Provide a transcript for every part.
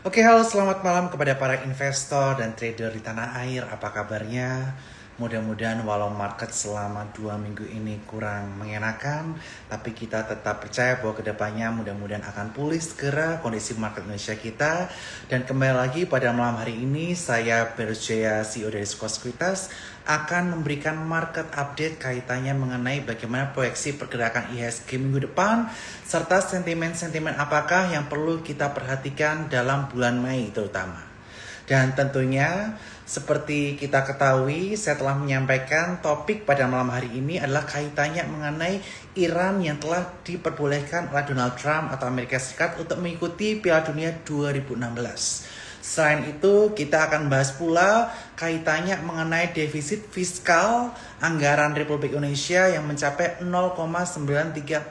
Oke, halo, selamat malam kepada para investor dan trader di tanah air. Apa kabarnya? Mudah-mudahan walau market selama 2 minggu ini kurang mengenakan, tapi kita tetap percaya bahwa kedepannya mudah-mudahan akan pulih segera kondisi market Indonesia kita. Dan kembali lagi pada malam hari ini, saya Berjaya, CEO dari Sekuritas, akan memberikan market update kaitannya mengenai bagaimana proyeksi pergerakan IHSG minggu depan, serta sentimen-sentimen apakah yang perlu kita perhatikan dalam bulan Mei terutama. Dan tentunya seperti kita ketahui, saya telah menyampaikan topik pada malam hari ini adalah kaitannya mengenai Iran yang telah diperbolehkan oleh Donald Trump atau Amerika Serikat untuk mengikuti Piala Dunia 2016. Selain itu, kita akan bahas pula kaitannya mengenai defisit fiskal anggaran Republik Indonesia yang mencapai 0,93%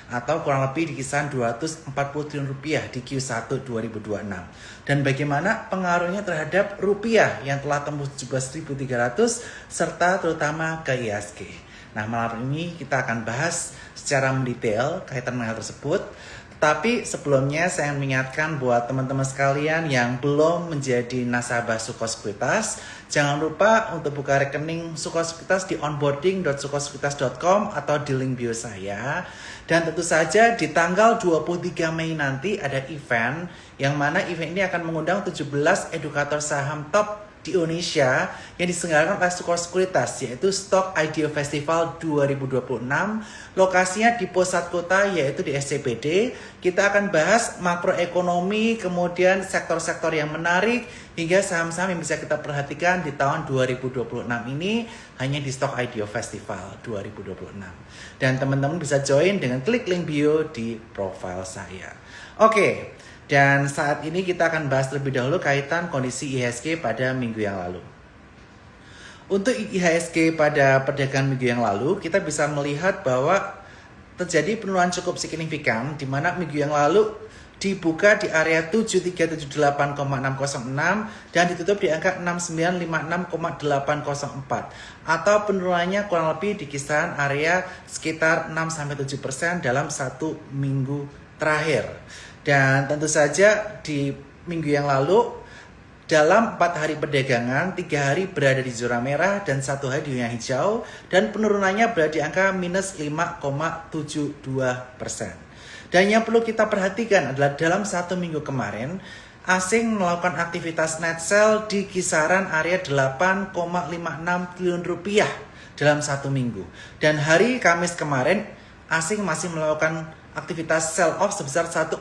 atau kurang lebih di kisaran 240 triliun rupiah di Q1 2026. Dan bagaimana pengaruhnya terhadap rupiah yang telah tembus 17.300 serta terutama ke IHSG. Nah, malam ini kita akan bahas secara mendetail kaitan dengan hal tersebut. Tapi sebelumnya saya mengingatkan buat teman-teman sekalian yang belum menjadi nasabah Sekuritas, jangan lupa untuk buka rekening Sekuritas di onboarding.sekuritas.com atau di link bio saya. Dan tentu saja di tanggal 23 Mei nanti ada event, yang mana event ini akan mengundang 17 edukator saham top di Indonesia yang diselenggarakan oleh Sekuritas, yaitu Stock IDO Festival 2026. Lokasinya di pusat kota, yaitu di SCBD. Kita akan bahas makroekonomi, kemudian sektor-sektor yang menarik, hingga saham-saham yang bisa kita perhatikan di tahun 2026 ini hanya di Stock IDO Festival 2026. Dan teman-teman bisa join dengan klik link bio di profile saya. Oke. Dan saat ini kita akan bahas terlebih dahulu kaitan kondisi IHSG pada minggu yang lalu. Untuk IHSG pada perdagangan minggu yang lalu, kita bisa melihat bahwa terjadi penurunan cukup signifikan, di mana minggu yang lalu dibuka di area 7378,606 dan ditutup di angka 6956,804, atau penurunannya kurang lebih di kisaran area sekitar 6-7% dalam 1 minggu terakhir. Dan tentu saja di minggu yang lalu, dalam 4 hari perdagangan, 3 hari berada di zona merah dan 1 hari di zona hijau, dan penurunannya berada di angka minus 5,72%. Dan yang perlu kita perhatikan adalah dalam 1 minggu kemarin, asing melakukan aktivitas net sell di kisaran area 8,56 triliun rupiah dalam 1 minggu. Dan hari Kamis kemarin, asing masih melakukan aktivitas sell off sebesar 1,49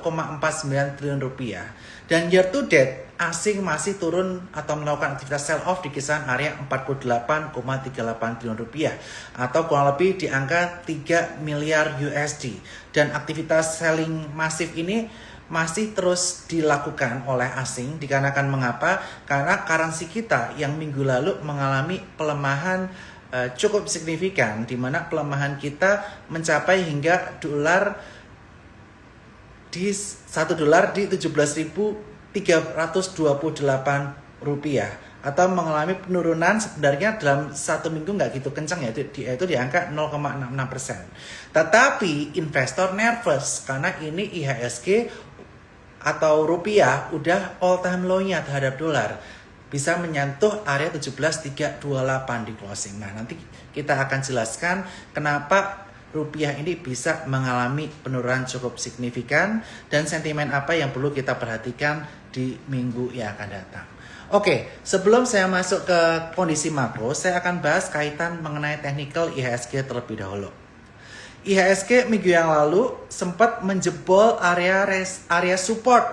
triliun rupiah. Dan year to date, asing masih turun atau melakukan aktivitas sell off di kisaran area 48,38 triliun rupiah, atau kurang lebih di angka 3 miliar USD. Dan aktivitas selling masif ini masih terus dilakukan oleh asing, dikarenakan mengapa? Karena currency kita yang minggu lalu mengalami pelemahan cukup signifikan, di mana pelemahan kita mencapai hingga $1 di 17.328 rupiah, atau mengalami penurunan sebenarnya dalam 1 minggu nggak gitu kencang, yaitu di angka 0,66%. Tetapi investor nervous karena ini IHSG atau rupiah udah all time low-nya terhadap dolar, bisa menyentuh area 17.328 di closing. Nah, nanti kita akan jelaskan kenapa rupiah ini bisa mengalami penurunan cukup signifikan dan sentimen apa yang perlu kita perhatikan di minggu yang akan datang. Oke, sebelum saya masuk ke kondisi makro, saya akan bahas kaitan mengenai technical IHSG terlebih dahulu. IHSG minggu yang lalu sempat menjebol area support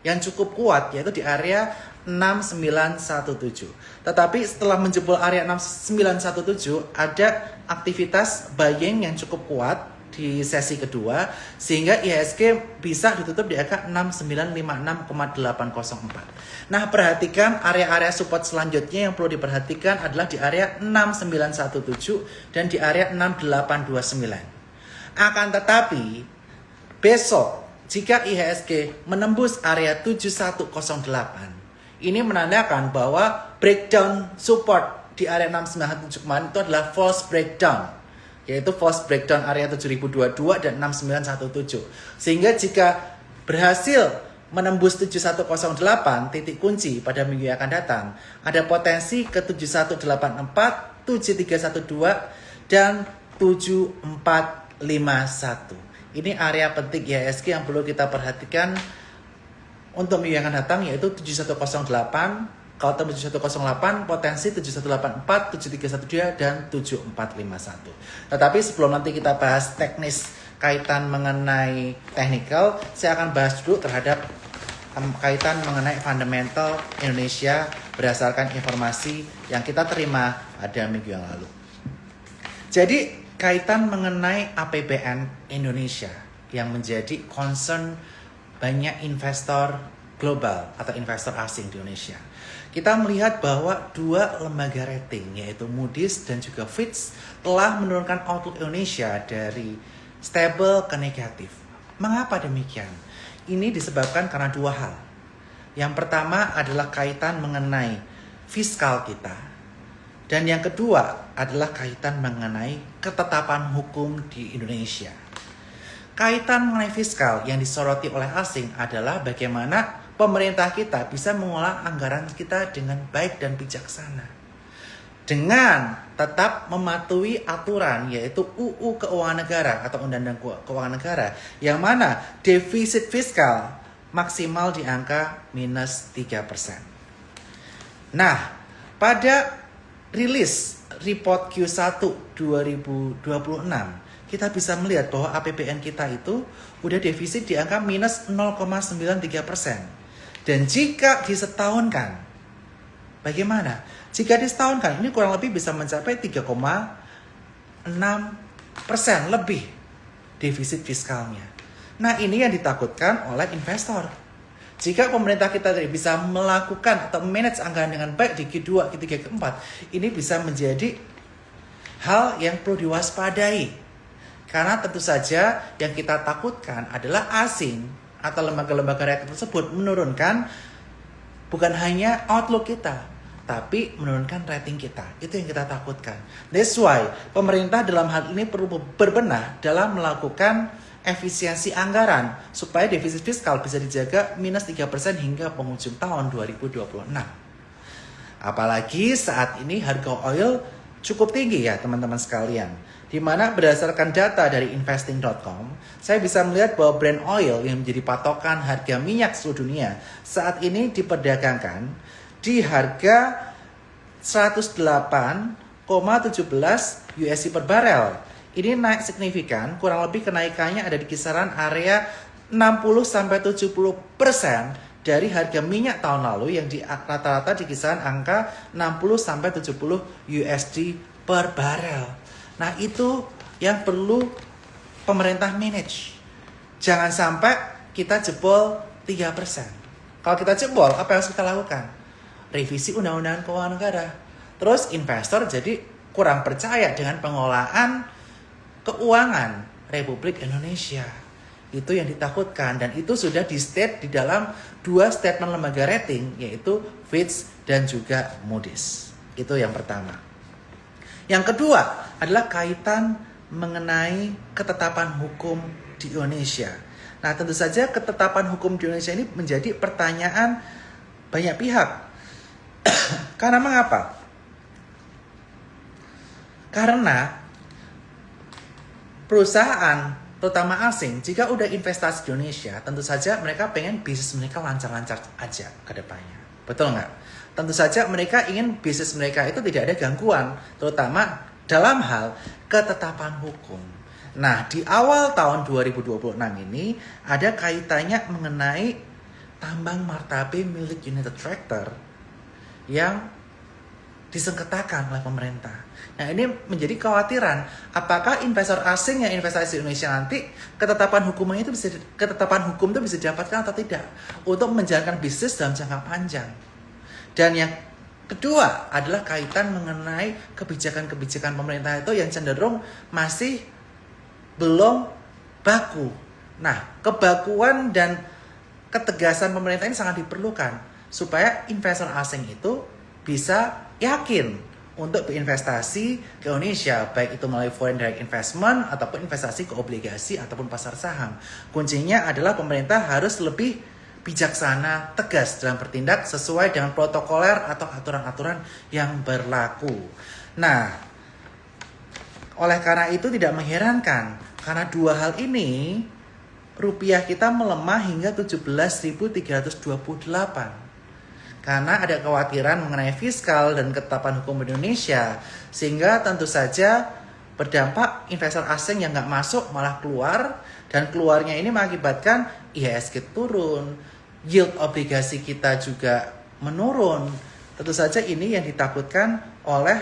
yang cukup kuat, yaitu di area 6917. Tetapi setelah menjebol area 6917, ada aktivitas buying yang cukup kuat di sesi kedua, sehingga IHSG bisa ditutup di angka 6956,804. Nah, perhatikan area-area support selanjutnya yang perlu diperhatikan adalah di area 6917 dan di area 6829. Akan tetapi, besok jika IHSG menembus area 7108, ini menandakan bahwa breakdown support di area 697 kemarin itu adalah false breakdown, yaitu false breakdown area 7022 dan 6917. Sehingga jika berhasil menembus 7108 titik kunci pada minggu yang akan datang. Ada potensi ke 7184, 7312 dan 7451. Ini area penting IHSG yang perlu kita perhatikan untuk minggu yang akan datang, yaitu 7108. Kalau tembus 7108, potensi 7184, 7312 dan 7451. Tetapi sebelum nanti kita bahas teknis kaitan mengenai technical, saya akan bahas dulu terhadap kaitan mengenai fundamental Indonesia berdasarkan informasi yang kita terima pada minggu yang lalu. Jadi kaitan mengenai APBN Indonesia yang menjadi concern banyak investor global atau investor asing di Indonesia. Kita melihat bahwa dua lembaga rating yaitu Moody's dan juga Fitch telah menurunkan outlook Indonesia dari stable ke negatif. Mengapa demikian? Ini disebabkan karena dua hal. Yang pertama adalah kaitan mengenai fiskal kita. Dan yang kedua adalah kaitan mengenai ketetapan hukum di Indonesia. Kaitan mengenai fiskal yang disoroti oleh asing adalah bagaimana pemerintah kita bisa mengolah anggaran kita dengan baik dan bijaksana. Dengan tetap mematuhi aturan yaitu UU Keuangan Negara atau Undang-Undang Keuangan Negara yang mana defisit fiskal maksimal di angka minus 3%. Nah, pada rilis report Q1 2026 kita bisa melihat bahwa APBN kita itu udah defisit di angka minus 0,93%. Dan jika disetahunkan, bagaimana? Jika disetahunkan, ini kurang lebih bisa mencapai 3,6% lebih defisit fiskalnya. Nah, ini yang ditakutkan oleh investor. Jika pemerintah kita tidak bisa melakukan atau manage anggaran dengan baik di Q2, Q3, Q4, ini bisa menjadi hal yang perlu diwaspadai. Karena tentu saja yang kita takutkan adalah asing atau lembaga-lembaga rating tersebut menurunkan bukan hanya outlook kita, tapi menurunkan rating kita. Itu yang kita takutkan. That's why pemerintah dalam hal ini perlu berbenah dalam melakukan efisiensi anggaran supaya defisit fiskal bisa dijaga minus 3% hingga penghujung tahun 2026. Apalagi saat ini harga oil cukup tinggi ya teman-teman sekalian. Di mana berdasarkan data dari investing.com, saya bisa melihat bahwa Brent oil yang menjadi patokan harga minyak seluruh dunia saat ini diperdagangkan di harga 108,17 USD per barel. Ini naik signifikan, kurang lebih kenaikannya ada di kisaran area 60-70% dari harga minyak tahun lalu yang rata-rata di kisaran angka 60-70 USD per barel. Nah, itu yang perlu pemerintah manage. Jangan sampai kita jebol 3%. Kalau kita jebol, apa yang harus kita lakukan? Revisi Undang-Undang Keuangan Negara. Terus investor jadi kurang percaya dengan pengelolaan keuangan Republik Indonesia. Itu yang ditakutkan dan itu sudah di-state di dalam dua statement lembaga rating yaitu Fitch dan juga Moody's. Itu yang pertama. Yang kedua adalah kaitan mengenai ketetapan hukum di Indonesia. Nah, tentu saja ketetapan hukum di Indonesia ini menjadi pertanyaan banyak pihak. Karena mengapa? Karena perusahaan terutama asing jika udah investasi di Indonesia, tentu saja mereka pengen bisnis mereka lancar-lancar aja ke depannya. Betul nggak? Tentu saja mereka ingin bisnis mereka itu tidak ada gangguan, terutama dalam hal ketetapan hukum. Nah, di awal tahun 2026 ini ada kaitannya mengenai tambang martabe milik United Tractor yang disengketakan oleh pemerintah. Nah, ini menjadi kekhawatiran. Apakah investor asing yang investasi di Indonesia nanti ketetapan hukum itu bisa didapatkan atau tidak untuk menjalankan bisnis dalam jangka panjang? Dan yang kedua adalah kaitan mengenai kebijakan-kebijakan pemerintah itu yang cenderung masih belum baku. Nah, kebakuan dan ketegasan pemerintah ini sangat diperlukan supaya investor asing itu bisa yakin untuk berinvestasi ke Indonesia, baik itu melalui foreign direct investment ataupun investasi ke obligasi ataupun pasar saham. Kuncinya adalah pemerintah harus lebih bijaksana, tegas dalam bertindak sesuai dengan protokoler atau aturan-aturan yang berlaku. Nah, oleh karena itu tidak mengherankan karena dua hal ini rupiah kita melemah hingga 17.328. Karena ada kekhawatiran mengenai fiskal dan ketetapan hukum Indonesia, sehingga tentu saja berdampak investor asing yang nggak masuk malah keluar, dan keluarnya ini mengakibatkan IHSG turun, yield obligasi kita juga menurun. Tentu saja ini yang ditakutkan oleh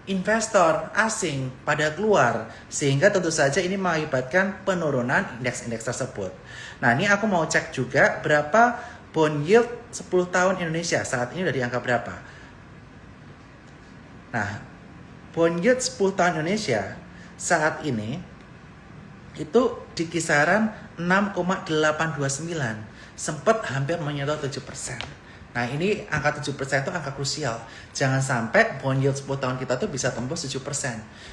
investor asing pada keluar, sehingga tentu saja ini mengakibatkan penurunan indeks-indeks tersebut. Nah, ini aku mau cek juga berapa bond yield 10 tahun Indonesia saat ini udah di angka berapa. Nah, bond yield 10 tahun Indonesia saat ini itu di kisaran 6,829. Sempat hampir menyentuh 7%. Nah, ini angka 7% itu angka krusial. Jangan sampai bond yield 10 tahun kita tuh bisa tembus 7%.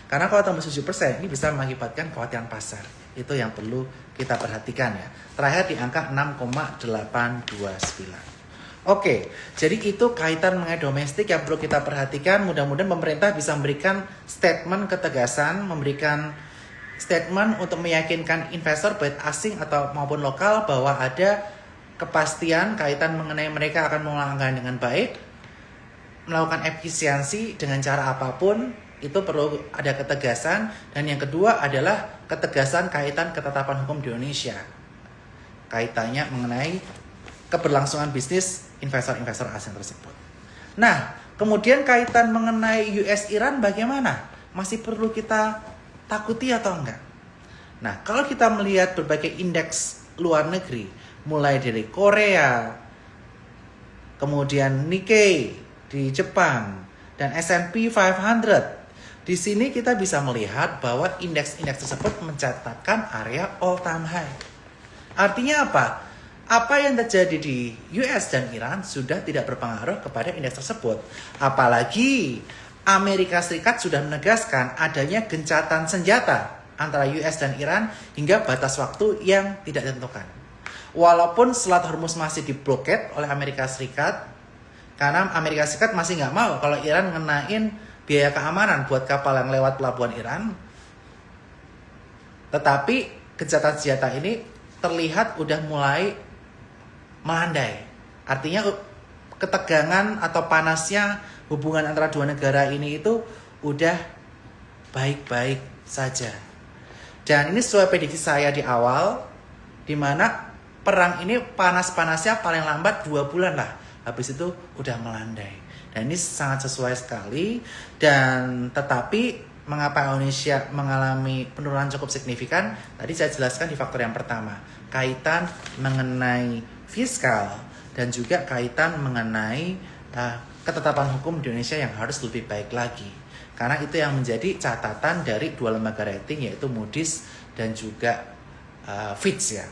Karena kalau tembus 7%, ini bisa mengakibatkan kekhawatiran pasar. Itu yang perlu kita perhatikan ya. Terakhir di angka 6,829. Oke, jadi itu kaitan mengenai domestik yang perlu kita perhatikan. Mudah-mudahan pemerintah bisa memberikan statement ketegasan, memberikan statement untuk meyakinkan investor baik asing atau maupun lokal bahwa ada kepastian kaitan mengenai mereka akan mengelola dengan baik, melakukan efisiensi dengan cara apapun, itu perlu ada ketegasan. Dan yang kedua adalah ketegasan kaitan ketetapan hukum di Indonesia, kaitannya mengenai keberlangsungan bisnis investor-investor asing tersebut. Nah, kemudian kaitan mengenai US Iran bagaimana? Masih perlu kita takuti atau enggak? Nah, kalau kita melihat berbagai indeks luar negeri, mulai dari Korea, kemudian Nikkei di Jepang, dan S&P 500. Di sini kita bisa melihat bahwa indeks-indeks tersebut mencatatkan area all time high. Artinya apa? Apa yang terjadi di US dan Iran sudah tidak berpengaruh kepada indeks tersebut. Apalagi Amerika Serikat sudah menegaskan adanya gencatan senjata antara US dan Iran hingga batas waktu yang tidak ditentukan. Walaupun Selat Hormuz masih diblokade oleh Amerika Serikat, karena Amerika Serikat masih nggak mau kalau Iran ngenain biaya keamanan buat kapal yang lewat pelabuhan Iran. Tetapi gencatan senjata ini terlihat udah mulai melandai. Artinya ketegangan atau panasnya hubungan antara dua negara ini itu udah baik-baik saja. Dan ini sesuai prediksi saya di awal, di mana perang ini panas-panasnya paling lambat 2 bulan lah. Habis itu udah melandai. Dan ini sangat sesuai sekali. Dan tetapi mengapa Indonesia mengalami penurunan cukup signifikan? Tadi saya jelaskan di faktor yang pertama, kaitan mengenai fiskal dan juga kaitan mengenai ketetapan hukum di Indonesia yang harus lebih baik lagi. Karena itu yang menjadi catatan dari dua lembaga rating, yaitu Moody's dan juga Fitch ya.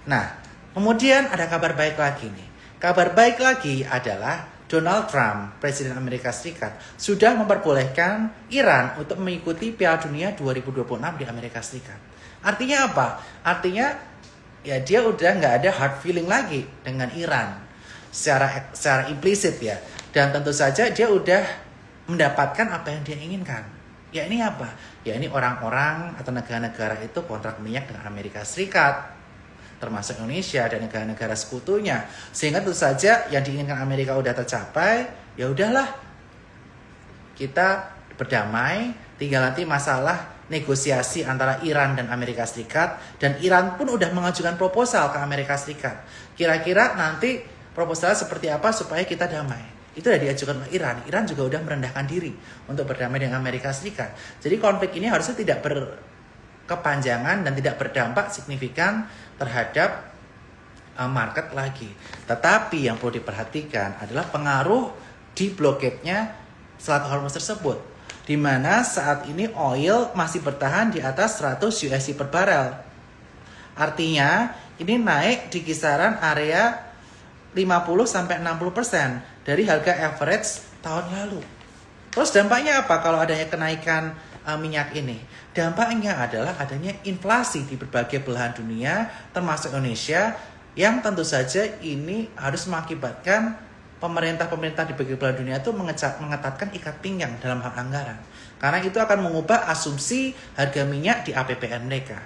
Nah, kemudian ada kabar baik lagi nih. Kabar baik lagi adalah Donald Trump, Presiden Amerika Serikat, sudah memperbolehkan Iran untuk mengikuti Piala Dunia 2026 di Amerika Serikat. Artinya apa? Artinya ya dia udah nggak ada hard feeling lagi dengan Iran secara implisit ya. Dan tentu saja dia udah mendapatkan apa yang dia inginkan. Ya ini apa? Ya ini orang-orang atau negara-negara itu kontrak minyak dengan Amerika Serikat, termasuk Indonesia dan negara-negara sekutunya. Sehingga tentu saja yang diinginkan Amerika udah tercapai, ya udahlah. Kita berdamai, tinggal nanti masalah negosiasi antara Iran dan Amerika Serikat, dan Iran pun udah mengajukan proposal ke Amerika Serikat. Kira-kira nanti proposalnya seperti apa supaya kita damai. Itu sudah diajukan oleh Iran. Iran juga udah merendahkan diri untuk berdamai dengan Amerika Serikat. Jadi konflik ini harusnya tidak berkepanjangan dan tidak berdampak signifikan terhadap market lagi. Tetapi yang perlu diperhatikan adalah pengaruh di blokade-nya Selat Hormuz tersebut, di mana saat ini oil masih bertahan di atas 100 USD per barel. Artinya ini naik di kisaran area 50-60% dari harga average tahun lalu. Terus dampaknya apa kalau adanya kenaikan minyak ini? Dampaknya adalah adanya inflasi di berbagai belahan dunia, termasuk Indonesia, Yang tentu saja ini harus mengakibatkan pemerintah-pemerintah di berbagai belahan dunia itu mengetatkan ikat pinggang dalam hal anggaran. Karena itu akan mengubah asumsi harga minyak di APBN mereka.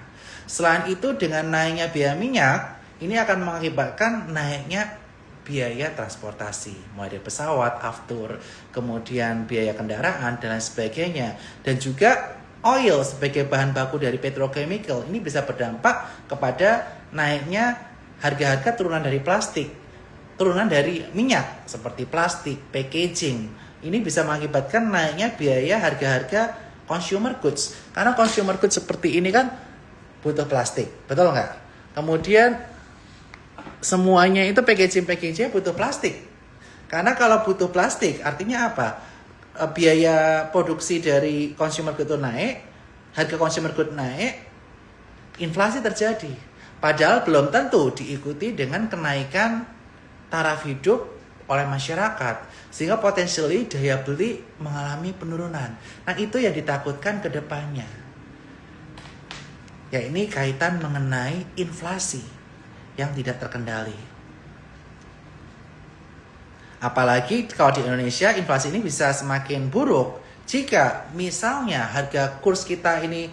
Selain itu, dengan naiknya biaya minyak, ini akan mengakibatkan naiknya biaya transportasi, mulai dari pesawat, aftur, kemudian biaya kendaraan, dan lain sebagainya. Dan juga oil sebagai bahan baku dari petrochemical, ini bisa berdampak kepada naiknya harga-harga turunan dari plastik, turunan dari minyak, seperti plastik, packaging. Ini bisa mengakibatkan naiknya biaya harga-harga consumer goods. Karena consumer goods seperti ini kan butuh plastik, betul nggak? Kemudian semuanya itu packagingnya butuh plastik. Karena kalau butuh plastik artinya apa? Biaya produksi dari consumer goods itu naik, harga consumer goods naik, inflasi terjadi. Padahal belum tentu diikuti dengan kenaikan taraf hidup oleh masyarakat, sehingga potensially daya beli mengalami penurunan. Nah, itu yang ditakutkan ke depannya. Ya, ini kaitan mengenai inflasi yang tidak terkendali. Apalagi kalau di Indonesia inflasi ini bisa semakin buruk jika misalnya harga kurs kita ini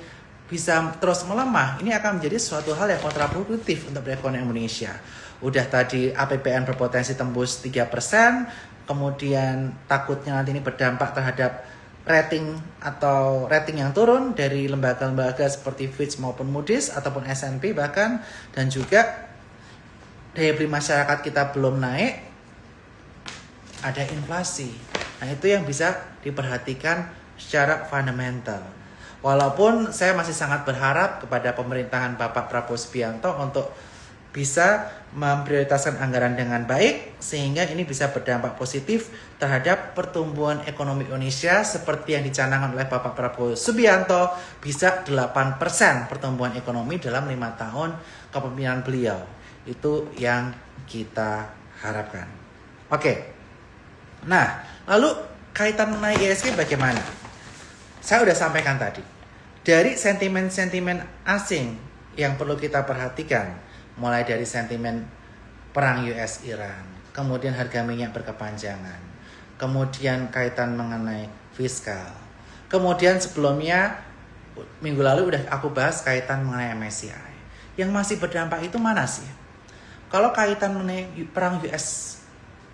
bisa terus melemah. Ini akan menjadi suatu hal yang kontraproduktif untuk perekonomian Indonesia. Udah tadi APBN berpotensi tembus 3%, kemudian takutnya nanti ini berdampak terhadap rating atau rating yang turun dari lembaga-lembaga seperti Fitch maupun Moody's ataupun S&P bahkan, dan juga daya beli masyarakat kita belum naik, ada inflasi. Nah, itu yang bisa diperhatikan secara fundamental. Walaupun saya masih sangat berharap kepada pemerintahan Bapak Prabowo Subianto untuk bisa memprioritaskan anggaran dengan baik, sehingga ini bisa berdampak positif terhadap pertumbuhan ekonomi Indonesia seperti yang dicanangkan oleh Bapak Prabowo Subianto, bisa 8% pertumbuhan ekonomi dalam 5 tahun kepemimpinan beliau. Itu yang kita harapkan. Oke. Nah, lalu kaitan mengenai ISG bagaimana? Saya sudah sampaikan tadi. Dari sentimen-sentimen asing yang perlu kita perhatikan, mulai dari sentimen perang US-Iran, kemudian harga minyak berkepanjangan, kemudian kaitan mengenai fiskal. Kemudian sebelumnya, minggu lalu udah aku bahas kaitan mengenai MSCI. Yang masih berdampak itu mana sih? Kalau kaitan mengenai perang US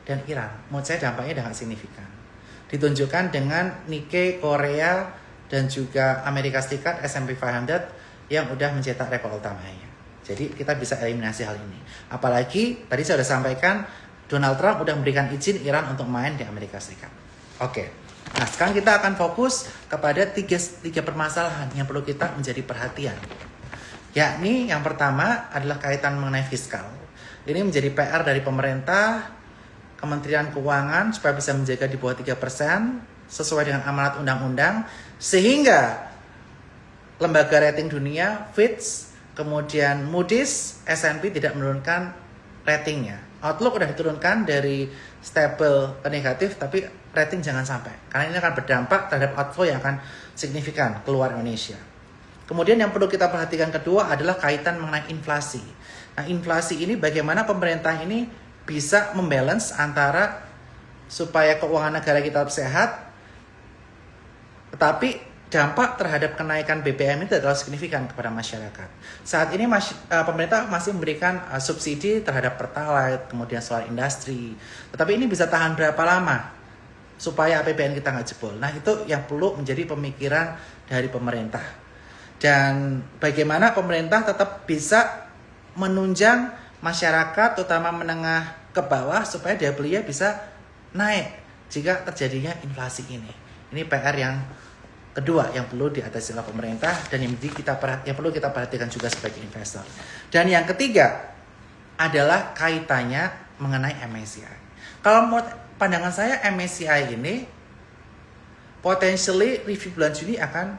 dan Iran, menurut saya dampaknya sangat signifikan. Ditunjukkan dengan Nikkei Korea dan juga Amerika Serikat S&P 500 yang udah mencetak rekor all-time high. Jadi kita bisa eliminasi hal ini. Apalagi tadi saya sudah sampaikan Donald Trump udah memberikan izin Iran untuk main di Amerika Serikat. Oke. Nah, sekarang kita akan fokus kepada tiga permasalahan yang perlu kita menjadi perhatian. Yakni yang pertama adalah kaitan mengenai fiskal. Ini menjadi PR dari pemerintah, Kementerian Keuangan supaya bisa menjaga di bawah 3% sesuai dengan amanat undang-undang, sehingga lembaga rating dunia Fitch, kemudian Moody's, S&P tidak menurunkan ratingnya. Outlook udah diturunkan dari stable ke negatif, tapi rating jangan sampai, karena ini akan berdampak terhadap outflow yang akan signifikan keluar Indonesia. Kemudian yang perlu kita perhatikan kedua adalah kaitan mengenai inflasi. Nah, inflasi ini bagaimana pemerintah ini bisa membalance antara supaya keuangan negara kita tetap sehat, tetapi dampak terhadap kenaikan BBM ini tidak terlalu signifikan kepada masyarakat. Saat ini pemerintah masih memberikan subsidi terhadap Pertalite, kemudian solar industri. Tetapi ini bisa tahan berapa lama supaya APBN kita nggak jebol. Nah, itu yang perlu menjadi pemikiran dari pemerintah. Dan bagaimana pemerintah tetap bisa menunjang masyarakat, terutama menengah ke bawah, supaya daya belinya bisa naik jika terjadinya inflasi ini. Ini PR yang kedua yang perlu diatasi oleh pemerintah dan yang perlu kita perhatikan juga sebagai investor. Dan yang ketiga adalah kaitannya mengenai MSCI. Kalau menurut pandangan saya, MSCI ini potentially review bulan Juni akan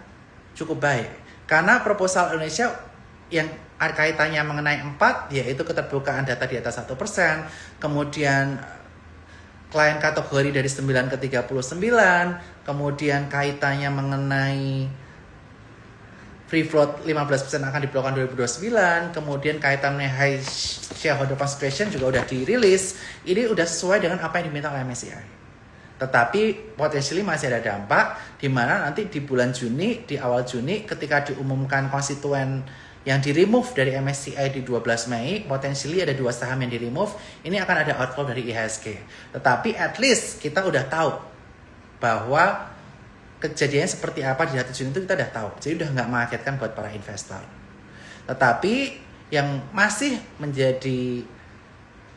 cukup baik. Karena proposal Indonesia yang kaitannya mengenai 4, yaitu keterbukaan data di atas 1%, kemudian klien kategori dari 9 ke 39, kemudian kaitannya mengenai free float 15% akan diblokkan 2029, kemudian kaitannya high shareholder concentration juga udah dirilis. Ini udah sesuai dengan apa yang diminta oleh MSCI. Tetapi potentially masih ada dampak di mana nanti di bulan Juni, di awal Juni ketika diumumkan konstituen yang di-remove dari MSCI di 12 Mei, potentially ada 2 saham yang di-remove, ini akan ada outflow dari IHSG. Tetapi at least kita udah tahu bahwa kejadiannya seperti apa di 1 Juni itu kita udah tahu. Jadi udah nggak mengagetkan buat para investor. Tetapi yang masih menjadi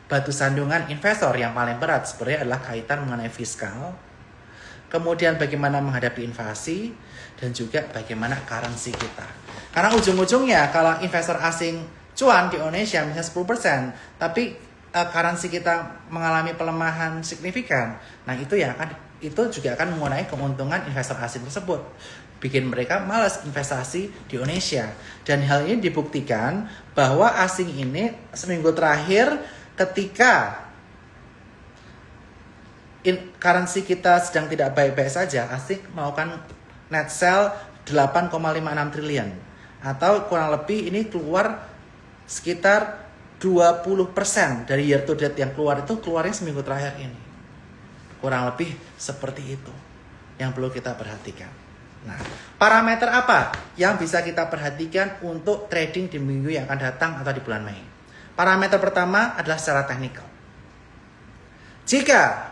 batu sandungan investor yang paling berat sebenarnya adalah kaitan mengenai fiskal, kemudian bagaimana menghadapi inflasi, dan juga bagaimana currency kita. Karena ujung-ujungnya kalau investor asing cuan di Indonesia misalnya 10%, tapi currency kita mengalami pelemahan signifikan, nah itu juga akan mengenai keuntungan investor asing tersebut, bikin mereka malas investasi di Indonesia. Dan hal ini dibuktikan bahwa asing ini seminggu terakhir ketika currency kita sedang tidak baik-baik saja, asing melakukan net sell 8,56 triliun, atau kurang lebih ini keluar sekitar 20% dari year to date yang keluarnya seminggu terakhir ini. Kurang lebih seperti itu yang perlu kita perhatikan. Nah, parameter apa yang bisa kita perhatikan untuk trading di minggu yang akan datang atau di bulan Mei? Parameter pertama adalah secara teknikal. Jika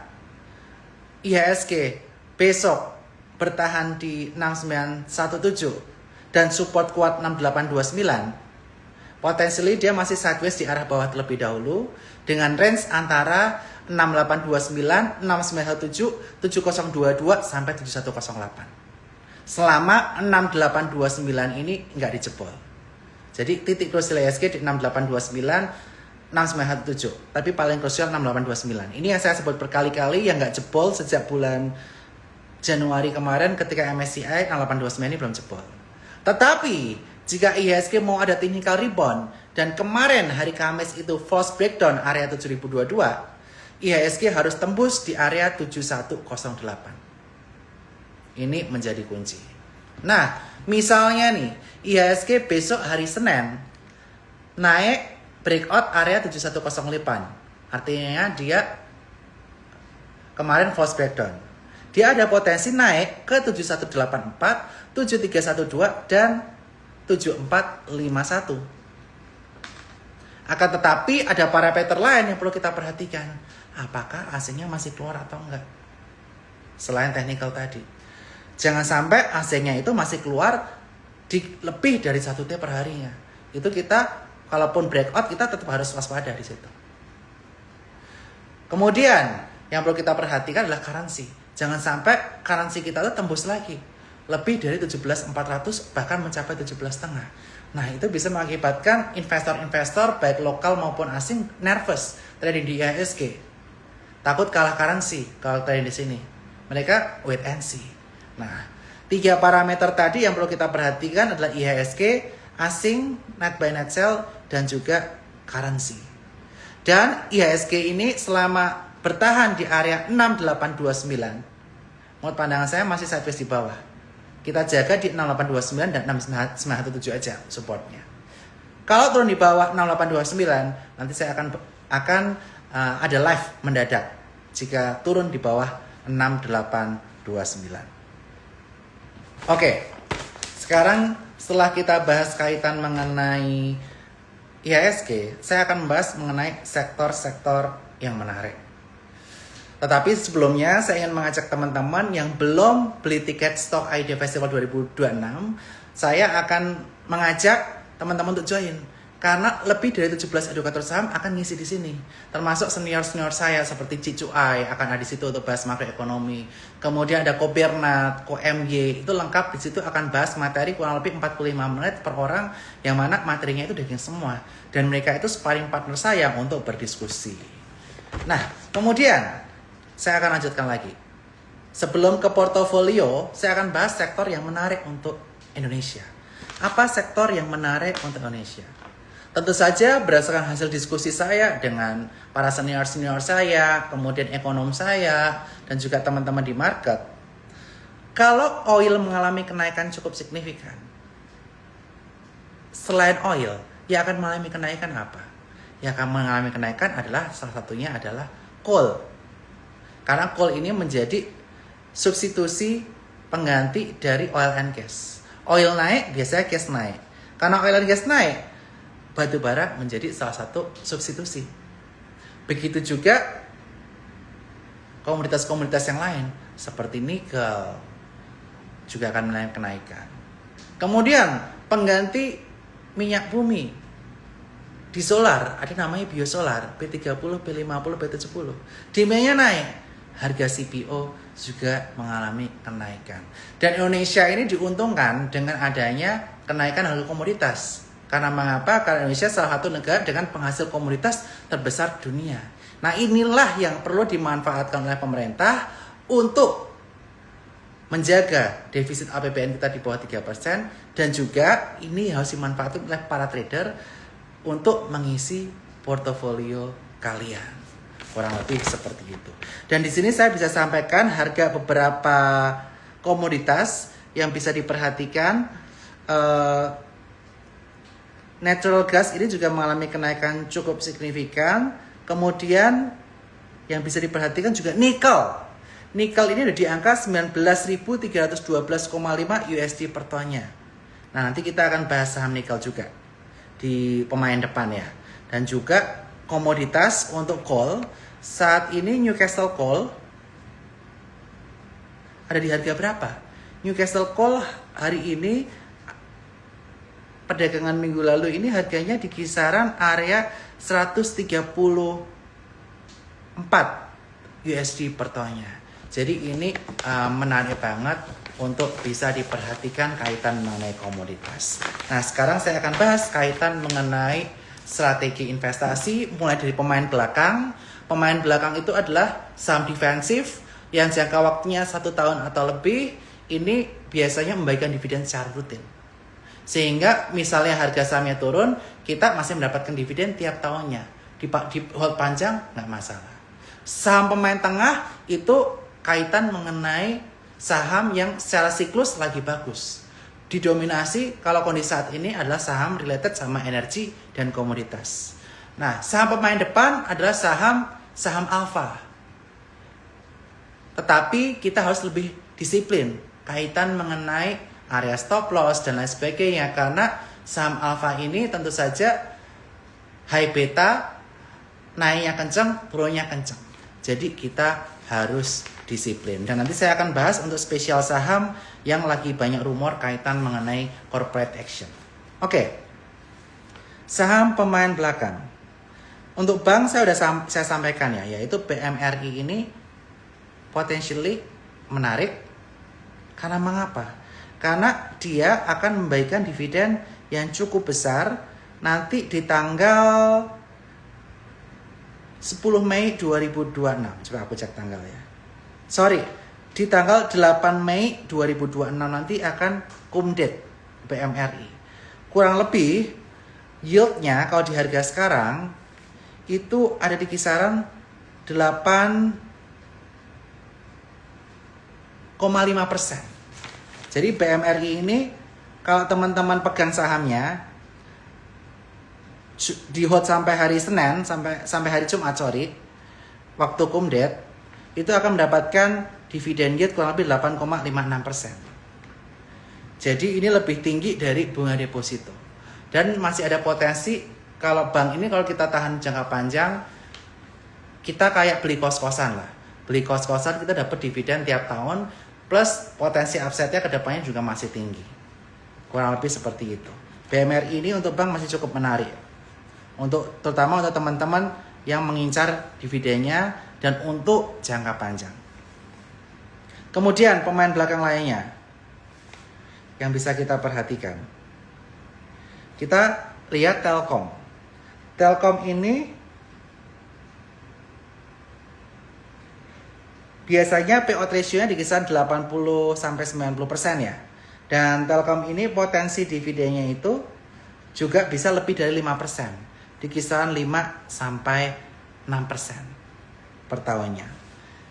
IHSG besok bertahan di 6917 dan support kuat 6829, potentially dia masih sideways di arah bawah terlebih dahulu dengan range antara 6829, 6917, 7022 sampai 7108. Selama 6829 ini nggak dijebol. Jadi titik krusial IHSG di 6829, 6917. Tapi paling krusial 6829. Ini yang saya sebut berkali-kali yang nggak jebol sejak bulan Januari kemarin ketika MSCI 6829 ini belum jebol. Tetapi jika IHSG mau ada technical rebound dan kemarin hari Kamis itu false breakdown area 7022, IHSG harus tembus di area 7108. Ini menjadi kunci. Nah, misalnya nih, IHSG besok hari Senin naik breakout area 7108. Artinya dia kemarin false breakdown. Dia ada potensi naik ke 7184, 7312 dan 7451. Akan tetapi ada parameter lain yang perlu kita perhatikan. Apakah asingnya masih keluar atau enggak? Selain technical tadi. Jangan sampai asingnya itu masih keluar di lebih dari 1 T per harinya. Itu kita kalaupun breakout kita tetap harus waspada di situ. Kemudian yang perlu kita perhatikan adalah currency. Jangan sampai currency kita itu tembus lagi lebih dari 17.400 bahkan mencapai 17,5. Nah, itu bisa mengakibatkan investor-investor baik lokal maupun asing nervous trading di IHSG. Takut kalah currency kalau trading di sini. Mereka wait and see. Nah, 3 parameter tadi yang perlu kita perhatikan adalah IHSG, asing, net buy net sell, dan juga currency. Dan IHSG ini selama bertahan di area 6829, menurut pandangan saya masih sideways di bawah. Kita jaga di 6829 dan 6917 aja supportnya. Kalau turun di bawah 6829, nanti saya akan ada live mendadak jika turun di bawah 6829. Oke, sekarang setelah kita bahas kaitan mengenai IHSG, saya akan membahas mengenai sektor-sektor yang menarik. Tetapi sebelumnya saya ingin mengajak teman-teman yang belum beli tiket Stock ID Festival 2026, saya akan mengajak teman-teman untuk join. Karena lebih dari 17 edukator saham akan ngisi di sini. Termasuk senior-senior saya seperti Cicu Ai akan ada di situ untuk bahas makroekonomi. Kemudian ada Ko Bernard, Ko MY, itu lengkap di situ akan bahas materi kurang lebih 45 menit per orang yang mana materinya itu daging semua. Dan mereka itu sparring partner saya untuk berdiskusi. Nah, kemudian saya akan lanjutkan lagi. Sebelum ke portofolio, saya akan bahas sektor yang menarik untuk Indonesia. Apa sektor yang menarik untuk Indonesia? Tentu saja berdasarkan hasil diskusi saya dengan para senior-senior saya, kemudian ekonom saya, dan juga teman-teman di market. Kalau oil mengalami kenaikan cukup signifikan, selain oil yang akan mengalami kenaikan apa? Yang akan mengalami kenaikan adalah salah satunya adalah coal. Karena coal ini menjadi substitusi pengganti dari oil and gas. Oil naik, biasanya gas naik. Karena oil and gas naik, batu bara menjadi salah satu substitusi. Begitu juga komoditas-komoditas yang lain seperti nikel juga akan mengalami kenaikan. Kemudian pengganti minyak bumi di solar ada namanya biosolar P30, P50, P70. Demandnya naik, harga CPO juga mengalami kenaikan. Dan Indonesia ini diuntungkan dengan adanya kenaikan harga komoditas. Karena mengapa? Karena Indonesia salah satu negara dengan penghasil komoditas terbesar dunia. Nah, inilah yang perlu dimanfaatkan oleh pemerintah untuk menjaga defisit APBN kita di bawah 3%, dan juga ini harus dimanfaatkan oleh para trader untuk mengisi portofolio kalian. Kurang lebih seperti itu. Dan di sini saya bisa sampaikan harga beberapa komoditas yang bisa diperhatikan. Natural gas ini juga mengalami kenaikan cukup signifikan. Kemudian yang bisa diperhatikan juga nikel. Nikel ini ada di angka 19.312,5 USD per tonnya. Nah, nanti kita akan bahas saham nikel juga di pemain depan ya. Dan juga komoditas untuk coal. Saat ini Newcastle Coal ada di harga berapa? Newcastle Coal hari ini perdagangan minggu lalu ini harganya di kisaran area 134 USD per tonnya. Jadi ini menarik banget untuk bisa diperhatikan kaitan mengenai komoditas. Nah, sekarang saya akan bahas kaitan mengenai strategi investasi mulai dari pemain belakang. Pemain belakang itu adalah saham defensif yang jangka waktunya 1 tahun atau lebih. Ini biasanya membagikan dividen secara rutin. Sehingga misalnya harga sahamnya turun, kita masih mendapatkan dividen tiap tahunnya. Di hold panjang nggak masalah. Saham pemain tengah itu kaitan mengenai saham yang secara siklus lagi bagus. Didominasi kalau kondisi saat ini adalah saham related sama energi dan komoditas. Nah, saham pemain depan adalah saham alfa. Tetapi kita harus lebih disiplin kaitan mengenai area stop loss dan lain sebagainya, karena saham alfa ini tentu saja high beta, naiknya kencang, turunnya kencang. Jadi kita harus disiplin. Dan nanti saya akan bahas untuk spesial saham yang lagi banyak rumor kaitan mengenai corporate action. Oke. Saham pemain belakang. Untuk bank saya sampaikan ya, yaitu BMRI ini potentially menarik. Karena mengapa? Karena dia akan membagikan dividen yang cukup besar nanti di tanggal 10 Mei 2026. Coba aku cek tanggal ya. Sorry, di tanggal 8 Mei 2026 nanti akan kumdet BMRI. Kurang lebih yieldnya kalau di harga sekarang itu ada di kisaran 8,5%. Jadi BMRI ini kalau teman-teman pegang sahamnya di hold sampai hari Senin sampai hari Jumat waktu kumdet itu akan mendapatkan dividen yield kurang lebih 8,56%. Jadi ini lebih tinggi dari bunga deposito. Dan masih ada potensi kalau bank ini kalau kita tahan jangka panjang, kita kayak beli kos-kosan lah. Beli kos-kosan kita dapat dividen tiap tahun, plus potensi upside-nya ke depannya juga masih tinggi. Kurang lebih seperti itu. BMRI ini untuk bank masih cukup menarik. Terutama untuk teman-teman yang mengincar dividennya dan untuk jangka panjang. Kemudian pemain belakang lainnya yang bisa kita perhatikan. Kita lihat Telkom. Telkom ini biasanya payout ratio-nya di kisaran 80-90% ya. Dan Telkom ini potensi dividennya itu juga bisa lebih dari 5%. Di kisaran 5-6% per tahunnya.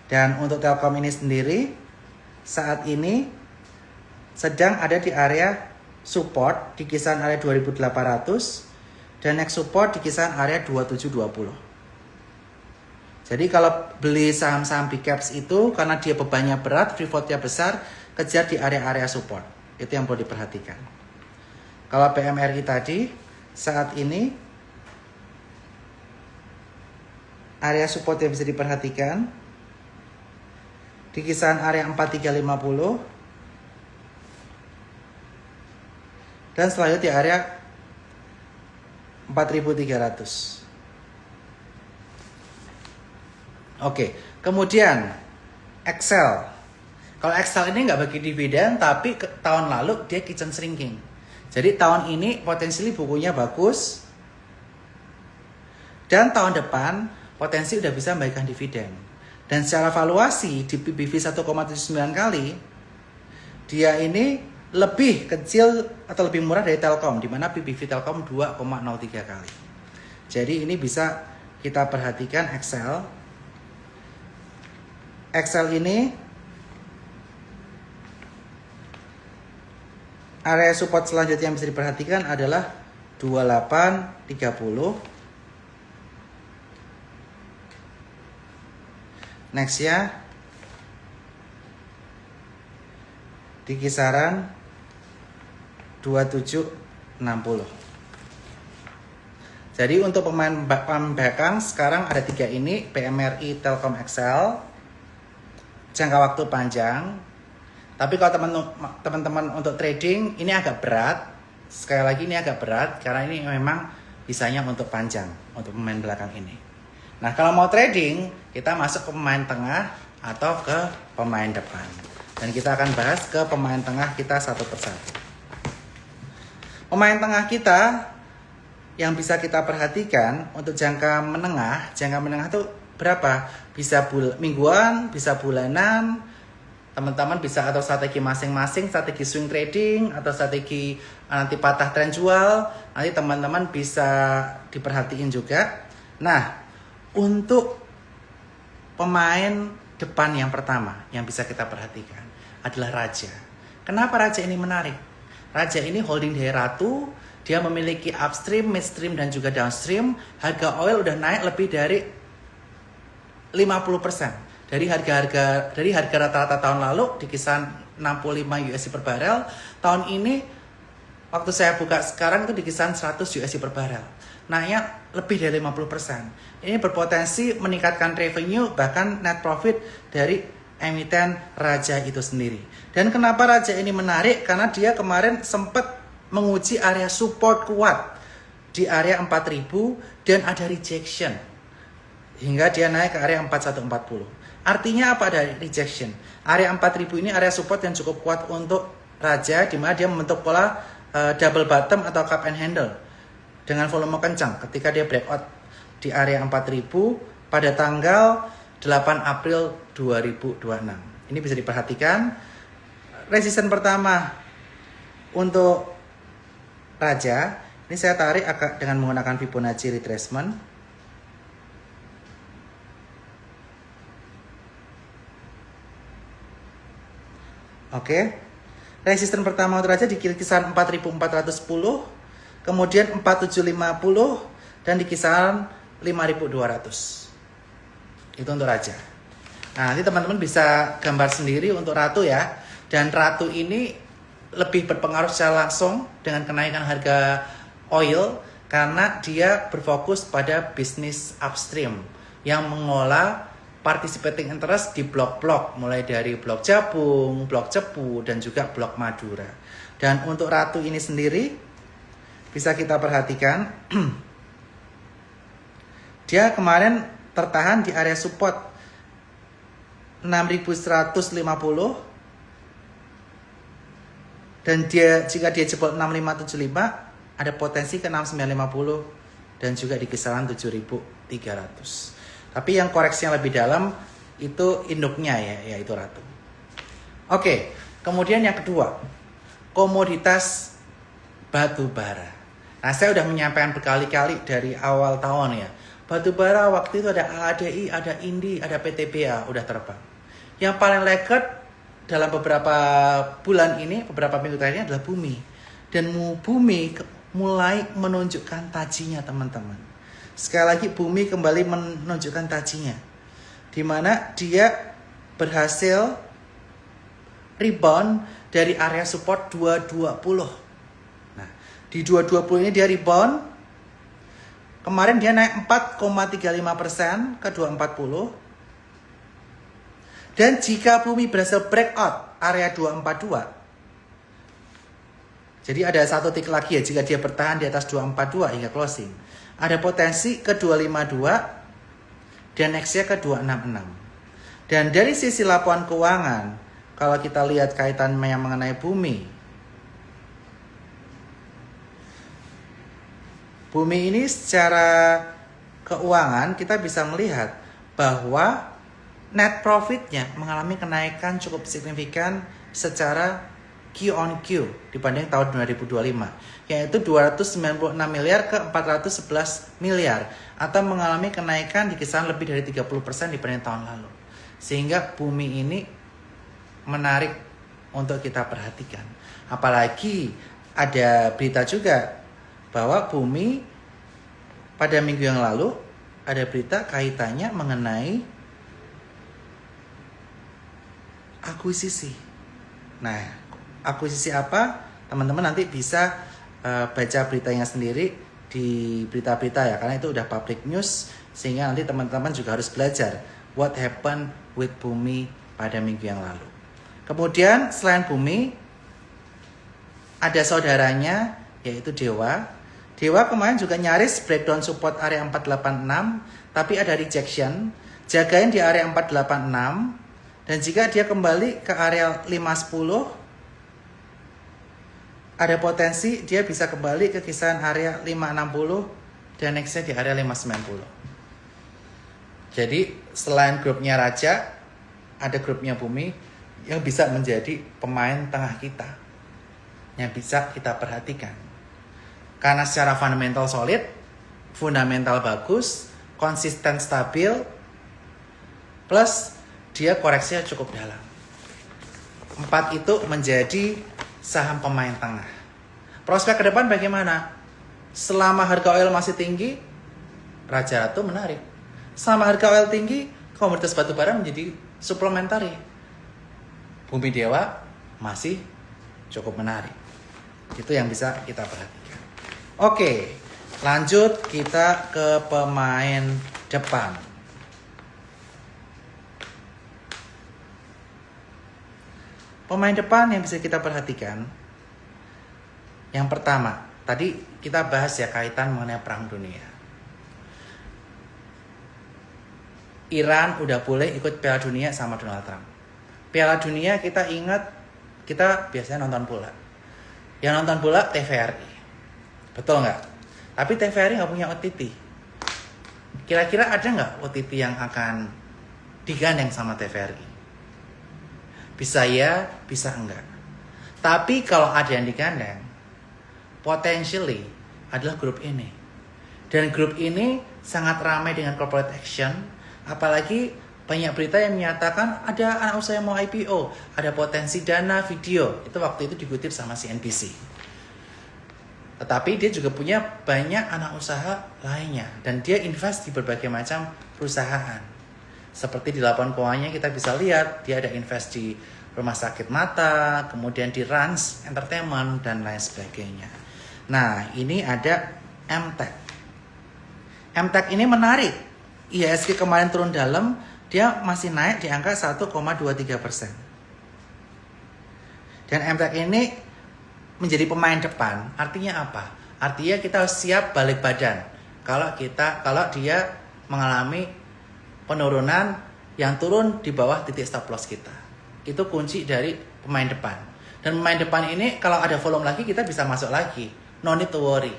Dan untuk Telkom ini sendiri saat ini sedang ada di area support di kisaran area 2800 dan next support di kisaran area 2720. Jadi kalau beli saham-saham big caps itu karena dia bebannya berat, free floatnya besar, kejar di area-area support. Itu yang perlu diperhatikan. Kalau PMRI tadi saat ini area support yang bisa diperhatikan di kisaran area 4350 dan selanjutnya di area 4300. Oke, kemudian Excel. Kalau Excel ini nggak bagi dividen, tapi tahun lalu dia kitchen shrinking. Jadi tahun ini potensi bukunya bagus, dan tahun depan potensi udah bisa membagikan dividen. Dan secara valuasi di PBV 1,79 kali, dia ini lebih kecil atau lebih murah dari Telkom, di mana PBV Telkom 2,03 kali. Jadi ini bisa kita perhatikan Excel. Excel ini area support selanjutnya yang bisa diperhatikan adalah 2830. Next ya, di kisaran 2760. Jadi untuk pemain belakang sekarang ada 3 ini, PMRI, Telkom, Excel. Jangka waktu panjang. Tapi kalau teman-teman untuk trading ini agak berat. Sekali lagi ini agak berat karena ini memang bisanya untuk panjang untuk pemain belakang ini. Nah, kalau mau trading, kita masuk ke pemain tengah atau ke pemain depan. Dan kita akan bahas ke pemain tengah kita satu persatu. Pemain tengah kita yang bisa kita perhatikan untuk jangka menengah itu berapa? Bisa mingguan, bisa bulanan. Teman-teman bisa atur strategi masing-masing, strategi swing trading atau strategi nanti patah tren jual. Nanti teman-teman bisa diperhatiin juga. Nah, untuk pemain depan yang pertama yang bisa kita perhatikan adalah Raja. Kenapa Raja ini menarik? Raja ini holding dari Ratu. Dia memiliki upstream, midstream dan juga downstream. Harga oil udah naik lebih dari 50% dari harga rata-rata tahun lalu di kisaran 65 USD per barel. Tahun ini waktu saya buka sekarang itu di kisaran 100 USD per barel. Naiknya lebih dari 50%. Ini berpotensi meningkatkan revenue bahkan net profit dari emiten Raja itu sendiri. Dan kenapa Raja ini menarik? Karena dia kemarin sempat menguji area support kuat di area 4000 dan ada rejection hingga dia naik ke area 4140. Artinya apa dari rejection? Area 4000 ini area support yang cukup kuat untuk Raja, di mana dia membentuk pola double bottom atau cup and handle dengan volume kencang ketika dia breakout di area 4000 pada tanggal 8 April 2026. Ini bisa diperhatikan. Resisten pertama untuk Raja, ini saya tarik dengan menggunakan Fibonacci retracement. Oke. Resisten pertama untuk Raja di kisaran 4410, kemudian 4750 dan di kisaran 5200. Itu untuk Raja. Nah, nanti teman-teman bisa gambar sendiri untuk Ratu ya. Dan Ratu ini lebih berpengaruh secara langsung dengan kenaikan harga oil karena dia berfokus pada bisnis upstream yang mengolah participating interest di blok-blok, mulai dari blok Jabung, blok Cepu, dan juga blok Madura. Dan untuk Ratu ini sendiri bisa kita perhatikan dia kemarin tertahan di area support 6150 dan jika dia jebol 6575 ada potensi ke 6950 dan juga di kisaran 7300. Tapi yang koreksi yang lebih dalam itu induknya ya, yaitu Ratu. Oke, kemudian yang kedua, komoditas batu bara. Nah, saya udah menyampaikan berkali-kali dari awal tahun ya. Batu bara waktu itu ada ADI, ada Indi, ada PTBA udah terbang. Yang paling lagged dalam beberapa bulan ini, beberapa minggu terakhir ini adalah Bumi. Dan bumi mulai menunjukkan tajinya teman-teman. Sekali lagi bumi kembali menunjukkan tajinya. Di mana dia berhasil rebound dari area support 220. Nah, di 220 ini dia rebound. Kemarin dia naik 4,35% ke 240. Dan jika bumi berhasil breakout area 242, jadi ada satu titik lagi ya, jika dia bertahan di atas 242 hingga closing, ada potensi ke 252 dan nextnya ke 266. Dan dari sisi laporan keuangan, kalau kita lihat kaitan yang mengenai bumi ini secara keuangan kita bisa melihat bahwa net profitnya mengalami kenaikan cukup signifikan secara Q on Q dibanding tahun 2025, yaitu 296 miliar ke 411 miliar atau mengalami kenaikan di kisaran lebih dari 30% dibanding tahun lalu. Sehingga bumi ini menarik untuk kita perhatikan. Apalagi ada berita juga bahwa bumi pada minggu yang lalu ada berita kaitannya mengenai akuisisi. Nah, akuisisi apa? Teman-teman nanti bisa baca beritanya sendiri di berita-berita ya, karena itu udah public news, sehingga nanti teman-teman juga harus belajar what happened with bumi pada minggu yang lalu. Kemudian selain bumi ada saudaranya yaitu Dewa. Dewa kemarin juga nyaris breakdown support area 486, tapi ada rejection. Jagain di area 486. Dan jika dia kembali ke area 510, ada potensi dia bisa kembali ke kisaran area 560 dan nextnya di area 590. Jadi selain grupnya Raja, ada grupnya Bumi yang bisa menjadi pemain tengah kita, yang bisa kita perhatikan. Karena secara fundamental solid, fundamental bagus, konsisten stabil, plus dia koreksinya cukup dalam. 4 itu menjadi saham pemain tengah. Prospek ke depan bagaimana? Selama harga oil masih tinggi, Raja Ratu menarik. Selama harga oil tinggi, komoditas batubara menjadi suplementari. Bumi Dewa masih cukup menarik. Itu yang bisa kita perhatikan. Oke, lanjut kita ke pemain depan. Pemain depan yang bisa kita perhatikan, yang pertama, tadi kita bahas ya kaitan mengenai perang dunia. Iran udah boleh ikut Piala Dunia sama Donald Trump. Piala Dunia kita ingat, kita biasanya nonton bola. Yang nonton bola TVRI. Betul nggak? Tapi TVRI nggak punya OTT. Kira-kira ada nggak OTT yang akan digandeng sama TVRI? Bisa ya, bisa enggak. Tapi kalau ada yang digandeng, potentially adalah grup ini. Dan grup ini sangat ramai dengan corporate action. Apalagi banyak berita yang menyatakan ada anak usaha yang mau IPO. Ada potensi dana video. Itu waktu itu dikutip sama CNBC. Tetapi dia juga punya banyak anak usaha lainnya. Dan dia invest di berbagai macam perusahaan. Seperti di laporan keuangannya kita bisa lihat, dia ada invest di rumah sakit mata, kemudian di Rans Entertainment, dan lain sebagainya. Nah, ini ada MTech. MTech ini menarik. IHSG kemarin turun dalam, dia masih naik di angka 1,23%. Dan MTech ini menjadi pemain depan. Artinya apa? Artinya kita harus siap balik badan. Kalau dia mengalami penurunan yang turun di bawah titik stop loss kita. Itu kunci dari pemain depan. Dan pemain depan ini kalau ada volume lagi kita bisa masuk lagi. No need to worry.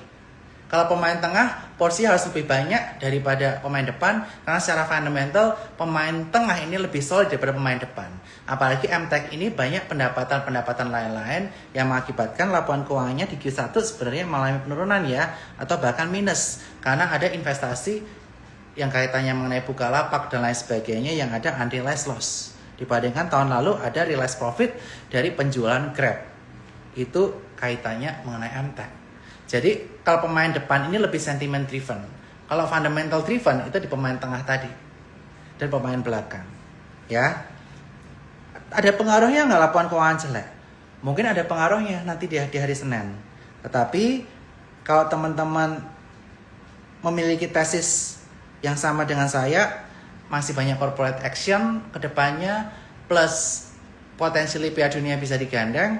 Kalau pemain tengah porsi harus lebih banyak daripada pemain depan. Karena secara fundamental pemain tengah ini lebih solid daripada pemain depan. Apalagi MTech ini banyak pendapatan lain-lain yang mengakibatkan laporan keuangannya di Q1 sebenarnya mengalami penurunan ya. Atau bahkan minus. Karena ada investasi yang kaitannya mengenai Bukalapak dan lain sebagainya yang ada unrealized loss. Dibandingkan tahun lalu ada realized profit dari penjualan Grab. Itu kaitannya mengenai MTech. Jadi kalau pemain depan ini lebih sentiment driven. Kalau fundamental driven itu di pemain tengah tadi dan pemain belakang. Ya. Ada pengaruhnya nggak laporan keuangan jelek? Mungkin ada pengaruhnya nanti di hari Senin. Tetapi kalau teman-teman memiliki tesis yang sama dengan saya, masih banyak corporate action ke depannya, plus potensi Piala Dunia bisa digandeng,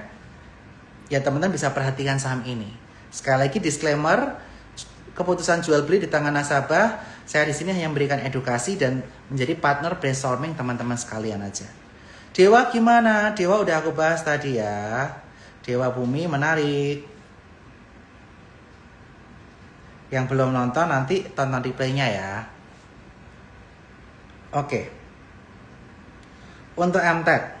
ya teman-teman bisa perhatikan saham ini. Sekali lagi disclaimer, keputusan jual beli di tangan nasabah, saya di sini hanya memberikan edukasi dan menjadi partner brainstorming teman-teman sekalian aja. Dewa gimana? Dewa udah aku bahas tadi ya. Dewa Bumi menarik. Yang belum nonton nanti tonton replaynya ya. Oke. Untuk MTech.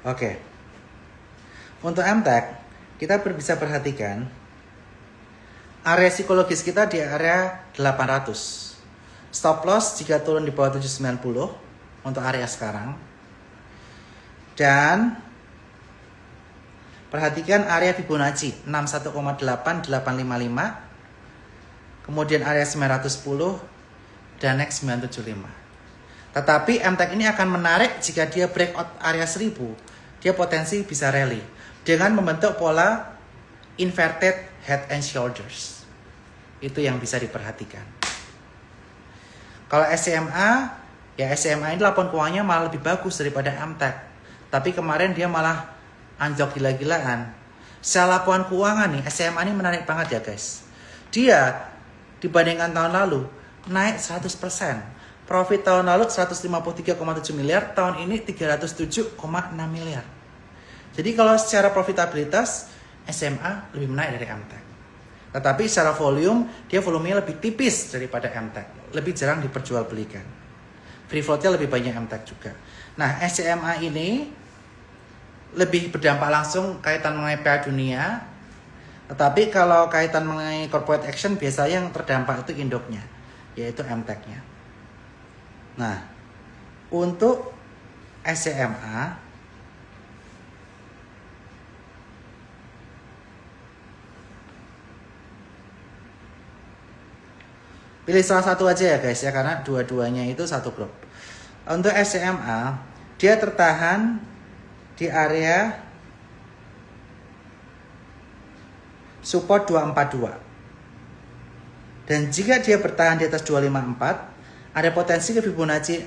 Oke. Untuk MTech, kita bisa perhatikan area psikologis kita di area 800. Stop loss jika turun di bawah 790 untuk area sekarang. Dan perhatikan area Fibonacci 61,8855. Kemudian area 910 dan next 975. Tetapi MTech ini akan menarik jika dia breakout area 1000. Dia potensi bisa rally dengan membentuk pola inverted head and shoulders. Itu yang bisa diperhatikan. Kalau SMA, ya SMA ini laporan keuangannya malah lebih bagus daripada MTech. Tapi kemarin dia malah anjlok gila-gilaan. Secara laporan keuangan nih, SMA ini menarik banget ya guys. Dia dibandingkan tahun lalu naik 100%. Profit tahun lalu 153,7 miliar, tahun ini 307,6 miliar. Jadi kalau secara profitabilitas, SMA lebih menaik dari MTech. Tetapi secara volume, dia volumenya lebih tipis daripada MTech. Lebih jarang diperjualbelikan. Free floatnya lebih banyak MTech juga. Nah, SMA ini lebih berdampak langsung kaitan mengenai Piala Dunia. Tetapi kalau kaitan mengenai corporate action, biasanya yang terdampak itu induknya, yaitu MTech-nya. Nah, untuk SMA, pilih salah satu aja ya guys ya, karena dua-duanya itu satu grup. Untuk SMA, dia tertahan di area support 242. Dan jika dia bertahan di atas 254, ada potensi ke Fibonacci